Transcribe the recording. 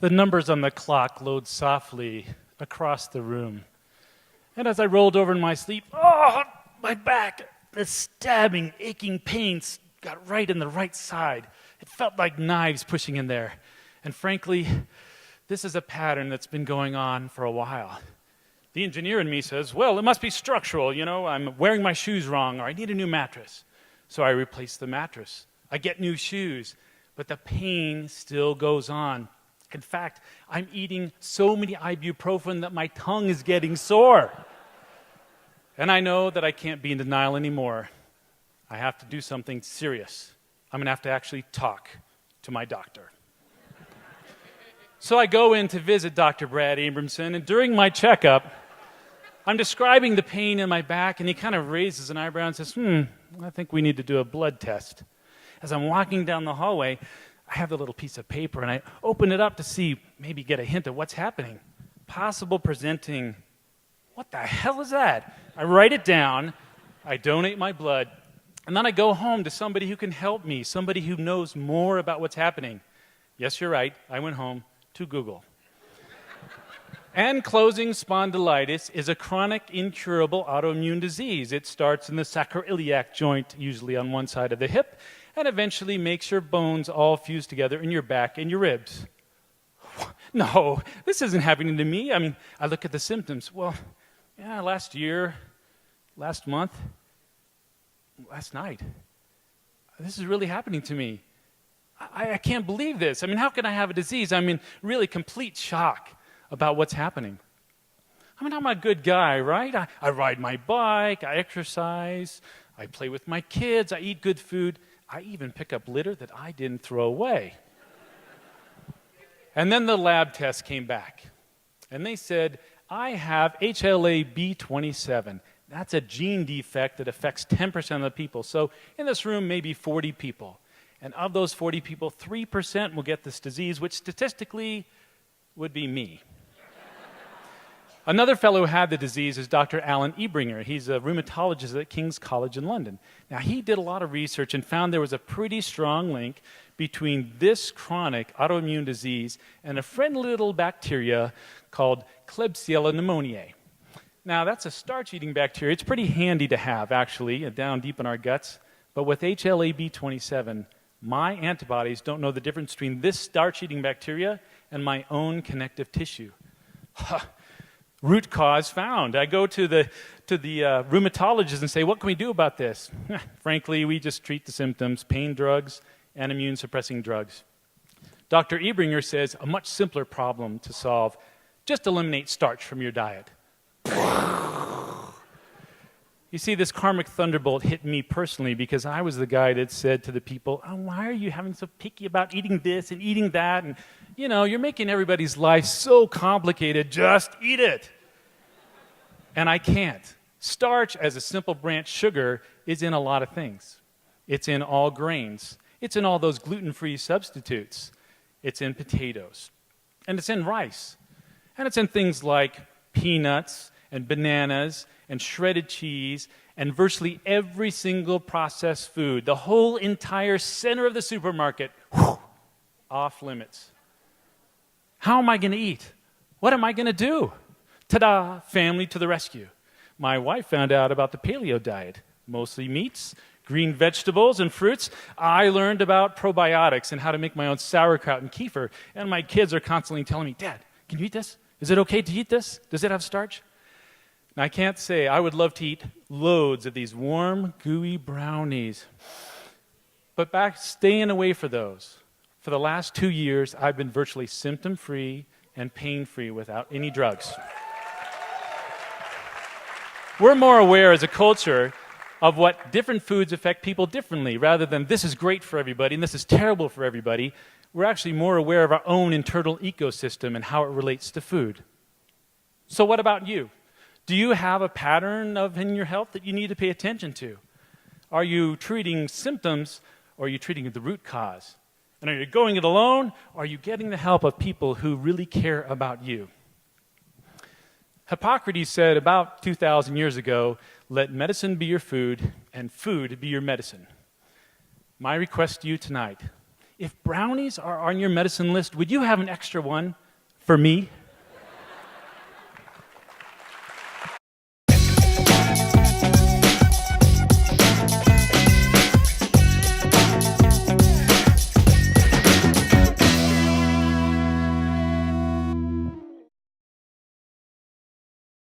The numbers on the clock load softly across the room. And as I rolled over in my sleep, my back, the stabbing, aching pains got right in the right side. It felt like knives pushing in there. And frankly, this is a pattern that's been going on for a while. The engineer in me says, well, it must be structural, I'm wearing my shoes wrong, or I need a new mattress. So I replace the mattress. I get new shoes, but the pain still goes on. In fact, I'm eating so many ibuprofen that my tongue is getting sore. And I know that I can't be in denial anymore. I have to do something serious. I'm going to have to actually talk to my doctor. So I go in to visit Dr. Brad Abramson, and during my checkup, I'm describing the pain in my back, and he kind of raises an eyebrow and says, I think we need to do a blood test. As I'm walking down the hallway, I have the little piece of paper, and I open it up to see, maybe get a hint of what's happening. Possible presenting. What the hell is that? I write it down, I donate my blood, and then I go home to somebody who can help me, somebody who knows more about what's happening. Yes, you're right, I went home to Google. Ankylosing spondylitis is a chronic, incurable autoimmune disease. It starts in the sacroiliac joint, usually on one side of the hip, and eventually makes your bones all fuse together in your back and your ribs. No, this isn't happening to me. I look at the symptoms. Well, yeah, last year, last month, last night. This is really happening to me. I can't believe this. How can I have a disease? I'm in really complete shock about what's happening. I'm a good guy, right? I ride my bike, I exercise, I play with my kids, I eat good food. I even pick up litter that I didn't throw away. And then the lab test came back, and they said, I have HLA-B27. That's a gene defect that affects 10% of the people. So in this room, maybe 40 people. And of those 40 people, 3% will get this disease, which statistically would be me. Another fellow who had the disease is Dr. Alan Ebringer. He's a rheumatologist at King's College in London. Now, he did a lot of research and found there was a pretty strong link between this chronic autoimmune disease and a friendly little bacteria called Klebsiella pneumoniae. Now, that's a starch-eating bacteria. It's pretty handy to have, actually, down deep in our guts. But with HLA-B27, my antibodies don't know the difference between this starch-eating bacteria and my own connective tissue. Root cause found. I go to the rheumatologist and say, what can we do about this? Frankly, we just treat the symptoms, pain drugs and immune-suppressing drugs. Dr. Ebringer says a much simpler problem to solve. Just eliminate starch from your diet. You see, this karmic thunderbolt hit me personally because I was the guy that said to the people, why are you having so picky about eating this and eating that? And, you're making everybody's life so complicated. Just eat it. And I can't. Starch, as a simple branch sugar, is in a lot of things. It's in all grains. It's in all those gluten-free substitutes. It's in potatoes. And it's in rice. And it's in things like peanuts and bananas and shredded cheese and virtually every single processed food. The whole entire center of the supermarket, off limits. How am I going to eat? What am I going to do? Ta-da, family to the rescue. My wife found out about the paleo diet, mostly meats, green vegetables, and fruits. I learned about probiotics and how to make my own sauerkraut and kefir, and my kids are constantly telling me, Dad, can you eat this? Is it okay to eat this? Does it have starch? Now, I can't say I would love to eat loads of these warm, gooey brownies. But staying away from those. For the last 2 years, I've been virtually symptom-free and pain-free without any drugs. We're more aware as a culture of what different foods affect people differently, rather than this is great for everybody and this is terrible for everybody. We're actually more aware of our own internal ecosystem and how it relates to food. So what about you? Do you have a pattern in your health that you need to pay attention to? Are you treating symptoms, or are you treating the root cause? And are you going it alone, or are you getting the help of people who really care about you? Hippocrates said about 2,000 years ago, let medicine be your food and food be your medicine. My request to you tonight If brownies are on your medicine list, would you have an extra one for me?